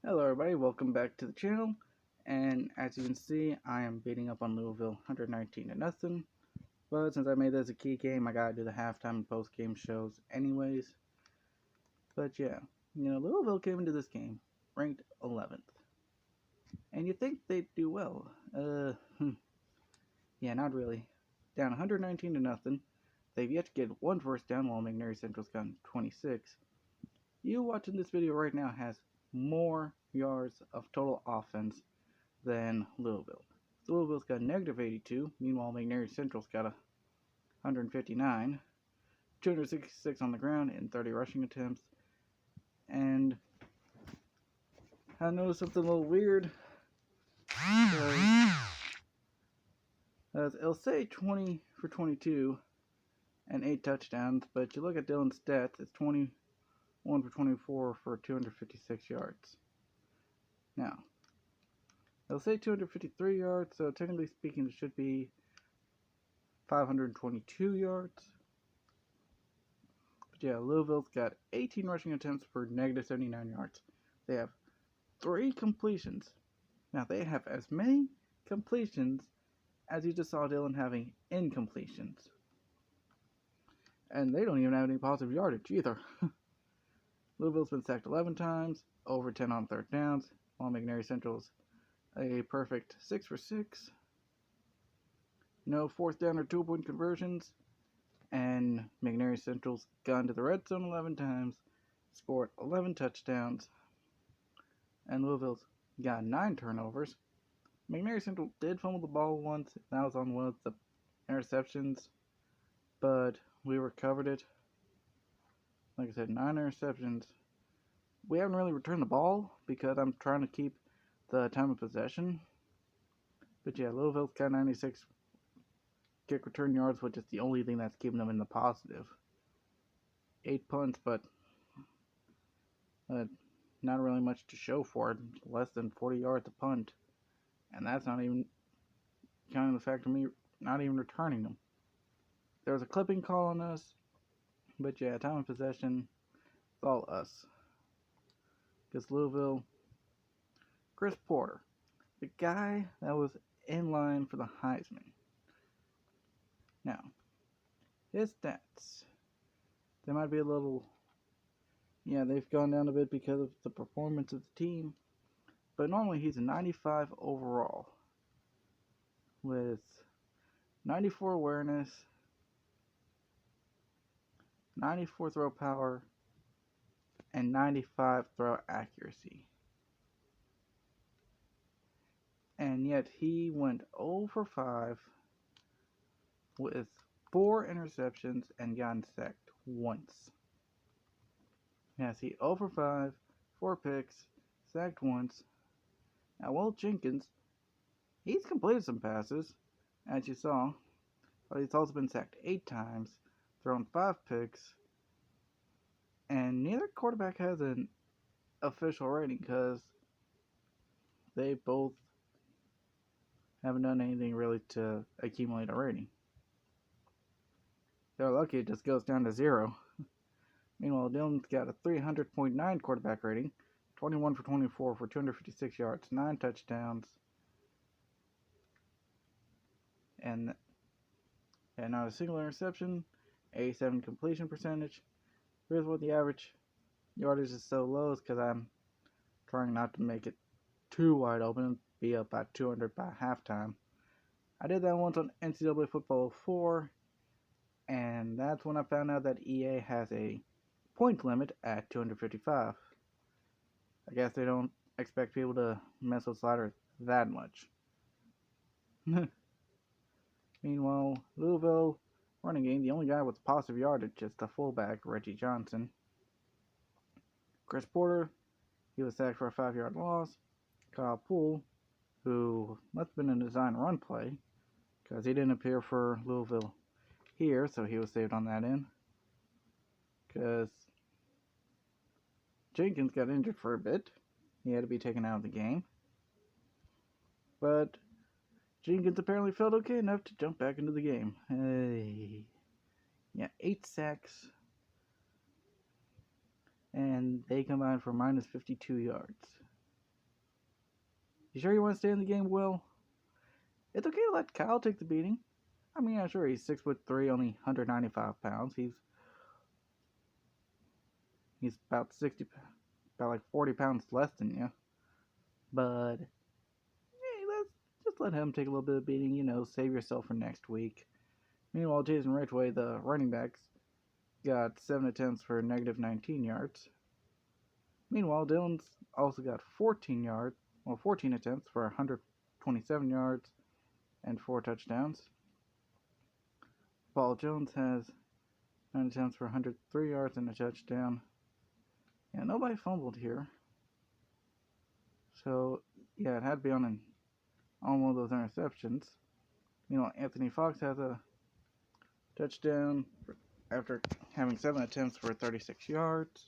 Hello everybody, welcome back to the channel, and as you can see, I am beating up on Louisville 119 to nothing, but since I made this a key game, I gotta do the halftime and post-game shows anyways. But yeah, Louisville came into this game ranked 11th, and you think they'd do well. Yeah, not really. Down 119 to nothing. They've yet to get one first down while McNairy Central's gotten 26. You watching this video right now has more yards of total offense than Louisville. Louisville's got negative 82. Meanwhile, McNairy Central's got 159, 266 on the ground in 30 rushing attempts. And I noticed something a little weird. It'll say 20 for 22 and 8 touchdowns, but you look at Dylan's stats, it's 21 for 24 for 256 yards. Now, it'll say 253 yards, so technically speaking, it should be 522 yards. But yeah, Louisville's got 18 rushing attempts for negative 79 yards. They have 3 completions. Now, they have as many completions as you just saw Dylan having incompletions. And they don't even have any positive yardage either. Louisville's been sacked 11 times, over 10 on third downs, while McNairy Central's a perfect 6 for 6. No fourth down or 2-point conversions. And McNairy Central's gone to the red zone 11 times, scored 11 touchdowns, and Louisville's got 9 turnovers. McNairy Central did fumble the ball once, that was on one of the interceptions, but we recovered it. Like I said, 9 interceptions. We haven't really returned the ball because I'm trying to keep the time of possession. But yeah, Louisville's got 96 kick return yards, which is the only thing that's keeping them in the positive. 8 punts, but not really much to show for it. Less than 40 yards a punt. And that's not even counting the fact of me not even returning them. There was a clipping call on us, but yeah, time of possession, it's all us. Because Louisville, Chris Porter, the guy that was in line for the Heisman. Now, his stats, they might be a little, they've gone down a bit because of the performance of the team, but normally he's a 95 overall with 94 awareness, 94 throw power, and 95 throw accuracy. And yet he went 0 for 5 with 4 interceptions and gotten sacked once. Yes, he 0 for 5, 4 picks, sacked once. Now, Will Jenkins, he's completed some passes, as you saw, but he's also been sacked 8 times, thrown 5 picks, and neither quarterback has an official rating because they both haven't done anything really to accumulate a rating. They're lucky it just goes down to 0. Meanwhile, Dylan's got a 300.9 quarterback rating, 21 for 24 for 256 yards, 9 touchdowns, and not a single interception, 87 completion percentage. Here's what the average yardage is so low is because I'm trying not to make it too wide open and be up by 200 by halftime. I did that once on NCAA Football 4, and that's when I found out that EA has a point limit at 255. I guess they don't expect people to mess with sliders that much. Meanwhile, Louisville running game, the only guy with positive yardage is the fullback, Reggie Johnson. Chris Porter, he was sacked for a 5-yard loss. Kyle Poole, who must have been a design run play, because he didn't appear for Louisville here, so he was saved on that end. Because Jenkins got injured for a bit. He had to be taken out of the game. But Jenkins apparently felt okay enough to jump back into the game. Hey. Yeah, 8 sacks. And they combined for minus 52 yards. You sure you want to stay in the game, Will? It's okay to let Kyle take the beating. I mean, I'm sure he's 6'3", only 195 pounds. He's about about like 40 pounds less than you. But hey, let's just let him take a little bit of beating. Save yourself for next week. Meanwhile, Jason Ridgway, the running backs, got 7 attempts for negative 19 yards. Meanwhile, Dylan's also got 14 attempts for 127 yards and 4 touchdowns. Paul Jones has 9 attempts for 103 yards and a touchdown. Yeah, nobody fumbled here. So, yeah, it had to be on one of those interceptions. Anthony Fox has a touchdown after having 7 attempts for 36 yards.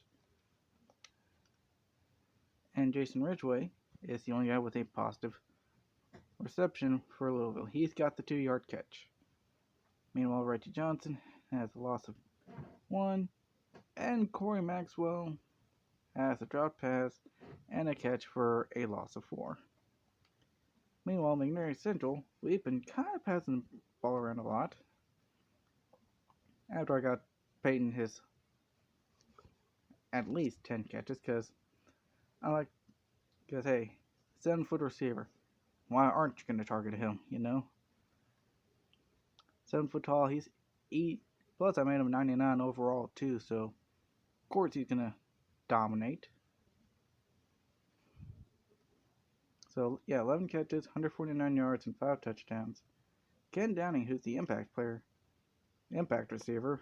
And Jason Ridgway is the only guy with a positive reception for Louisville. He's got the 2-yard catch. Meanwhile, Reggie Johnson has a loss of 1. And Corey Maxwell has a drop pass and a catch for a loss of 4. Meanwhile, McNairy Central, we've been kind of passing the ball around a lot. After I got Peyton his at least 10 catches, because hey, 7-foot receiver. Why aren't you going to target him, 7 foot tall, plus I made him 99 overall too, so of course he's going to dominate. So yeah, 11 catches, 149 yards, and 5 touchdowns. Ken Downing, who's the impact receiver.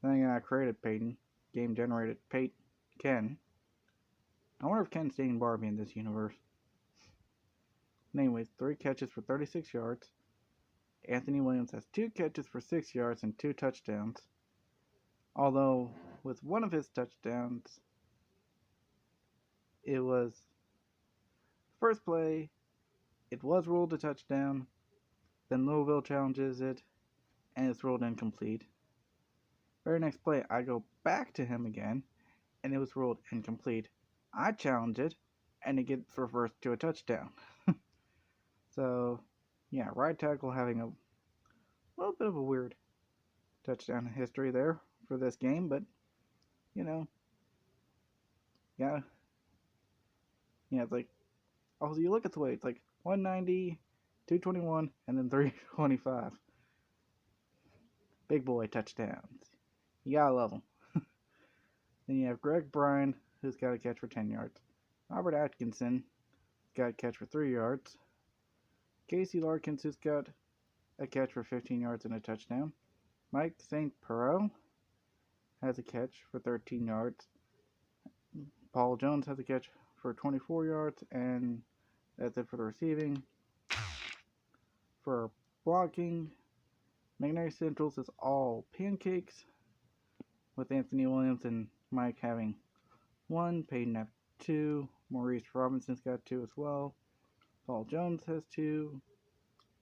Then I created Peyton, game generated Ken. I wonder if Ken's dating Barbie in this universe. Anyways, 3 catches for 36 yards. Anthony Williams has 2 catches for 6 yards and 2 touchdowns. Although, with one of his touchdowns, it was first play, it was ruled a touchdown. Then Louisville challenges it, and it's ruled incomplete. Very next play, I go back to him again, and it was ruled incomplete. I challenge it, and it gets reversed to a touchdown. So, yeah, right tackle having a little bit of a weird touchdown history there for this game, but, yeah, it's like, also you look at the weight, it's like 190, 221, and then 325. Big boy touchdowns. You gotta love them. Then you have Greg Bryan, who's got a catch for 10 yards. Robert Atkinson got a catch for 3 yards. Casey Larkins, who's got a catch for 15 yards and a touchdown. Mike St. Perot has a catch for 13 yards. Paul Jones has a catch for 24 yards, and that's it for the receiving. For blocking, McNairy Central's is all pancakes, with Anthony Williams and Mike having 1, Peyton have 2, Maurice Robinson's got 2 as well. Paul Jones has 2,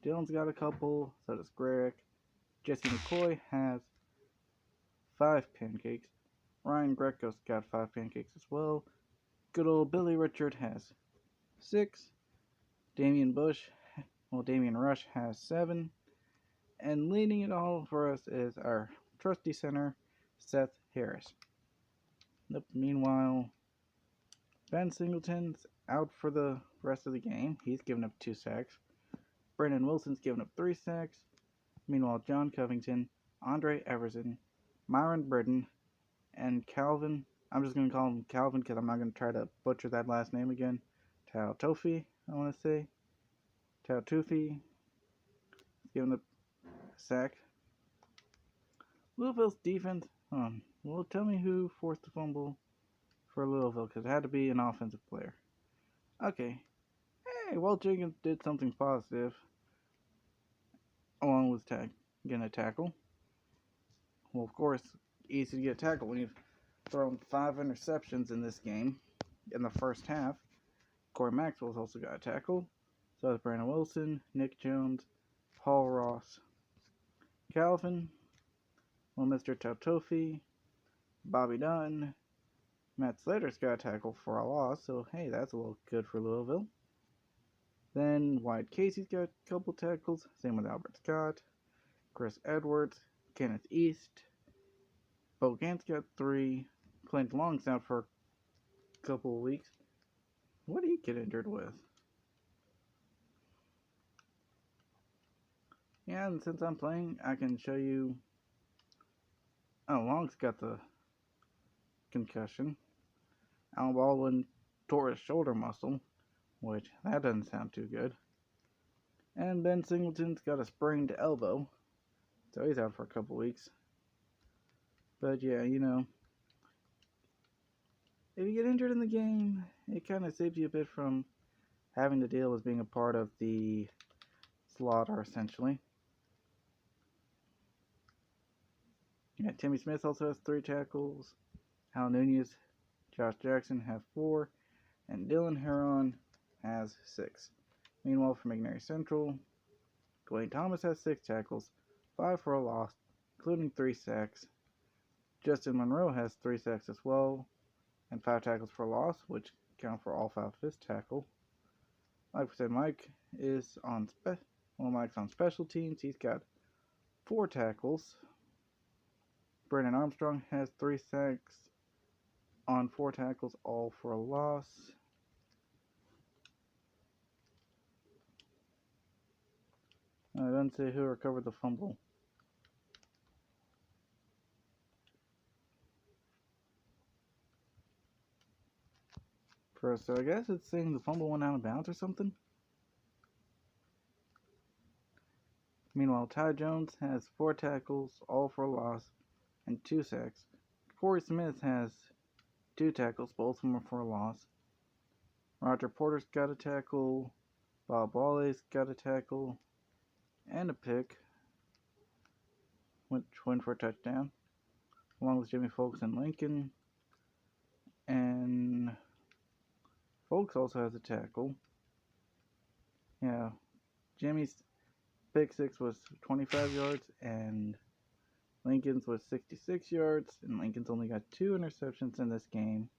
Dylan's got a couple, so does Greg. Jesse McCoy has 5 pancakes. Ryan Greco's got 5 pancakes as well. Good old Billy Richard has 6. Damian Rush has 7. And leading it all for us is our trusty center, Seth Harris. Meanwhile, Ben Singleton's out for the rest of the game. He's given up 2 sacks. Brandon Wilson's given up 3 sacks. Meanwhile, John Covington, Andre Everson, Myron Britton, and Calvin, I'm just going to call him Calvin because I'm not going to try to butcher that last name again. Tautofi, I want to say. Tautofi, given up a sack. Louisville's defense, well, tell me who forced the fumble for Louisville, because it had to be an offensive player. Okay. Hey, Walt Jenkins did something positive, along with getting a tackle. Well, of course, easy to get a tackle when you've thrown 5 interceptions in this game in the first half. Corey Maxwell's also got a tackle. So has Brandon Wilson, Nick Jones, Paul Ross, Calvin, Mr. Tautofi, Bobby Dunn, Matt Slater's got a tackle for a loss, so hey, that's a little good for Louisville. Then Wyatt Casey's got a couple tackles. Same with Albert Scott, Chris Edwards, Kenneth East. Bo Gant's got 3. Clint Long's out for a couple of weeks. What did he get injured with? Yeah, and since I'm playing, I can show you. Oh, Long's got the concussion. Al Baldwin tore his shoulder muscle, which that doesn't sound too good. And Ben Singleton's got a sprained elbow, so he's out for a couple weeks. But yeah, you know, if you get injured in the game, it kind of saves you a bit from having to deal with being a part of the slaughter, essentially. Yeah, Timmy Smith also has 3 tackles. Hal Nunez, Josh Jackson have 4, and Dylan Heron has 6. Meanwhile, for McNairy Central, Dwayne Thomas has 6 tackles, 5 for a loss, including 3 sacks. Justin Monroe has 3 sacks as well, and 5 tackles for a loss, which count for all 5 of his tackle. Like I said, Mike's on special teams. He's got 4 tackles. Brandon Armstrong has 3 sacks on 4 tackles, all for a loss. I don't say who recovered the fumble. So I guess it's saying the fumble went out of bounds or something. Meanwhile, Ty Jones has 4 tackles, all for a loss, and 2 sacks. Corey Smith has 2 tackles, both of them are for a loss. Roger Porter's got a tackle. Bob Wally's got a tackle and a pick, which went for a touchdown, along with Jimmy Folks and Lincoln. And Folks also has a tackle. Yeah, Jimmy's pick 6 was 25 yards, and Lincoln's was 66 yards, and Lincoln's only got 2 interceptions in this game,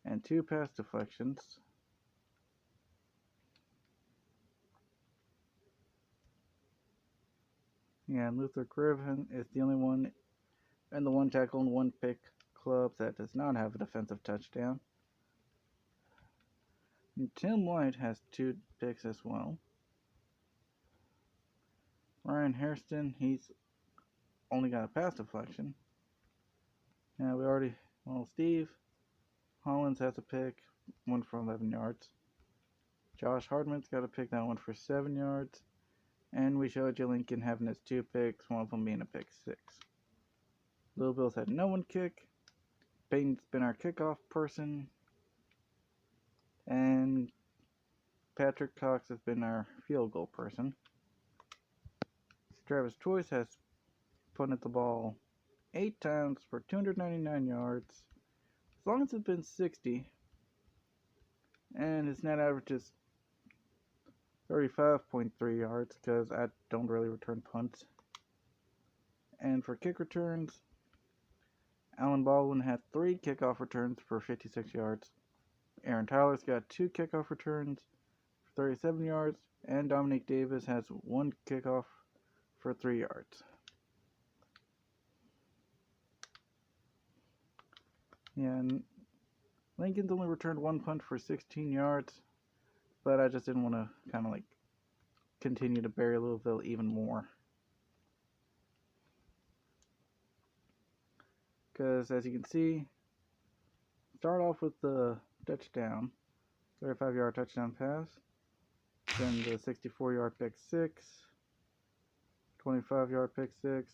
and 2 pass deflections. Yeah, and Luther Griffin is the only one in the 1 tackle and 1 pick club that does not have a defensive touchdown. And Tim White has 2 picks as well. Ryan Hairston, he's only got a pass deflection. Yeah, Steve Hollins has a pick, 1 for 11 yards. Josh Hardman's got a pick, that one for 7 yards. And we showed you Lincoln having his 2 picks, one of them being a pick 6. Louisville's had no one kick. Peyton's been our kickoff person. And Patrick Cox has been our field goal person. Travis Choice has punted the ball 8 times for 299 yards. As long as it's been 60. And his net average is 35.3 yards, because I don't really return punts. And for kick returns, Alan Baldwin had 3 kickoff returns for 56 yards. Aaron Tyler's got 2 kickoff returns for 37 yards. And Dominique Davis has 1 kickoff for 3 yards. Yeah, and Lincoln's only returned 1 punt for 16 yards. But I just didn't want to kind of continue to bury Louisville even more. Because as you can see, start off with the touchdown, 35-yard touchdown pass, then the 64-yard pick 6, 25-yard pick 6,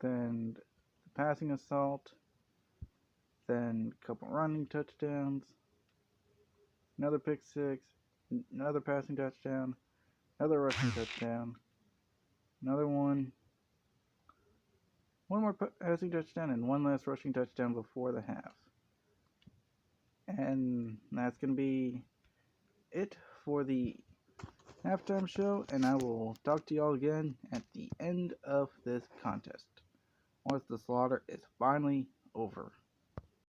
then the passing assault, then a couple running touchdowns, another pick 6, another passing touchdown, another rushing touchdown, another one more passing touchdown, and 1 last rushing touchdown before the half. And that's going to be it for the halftime show, and I will talk to y'all again at the end of this contest, once the slaughter is finally over.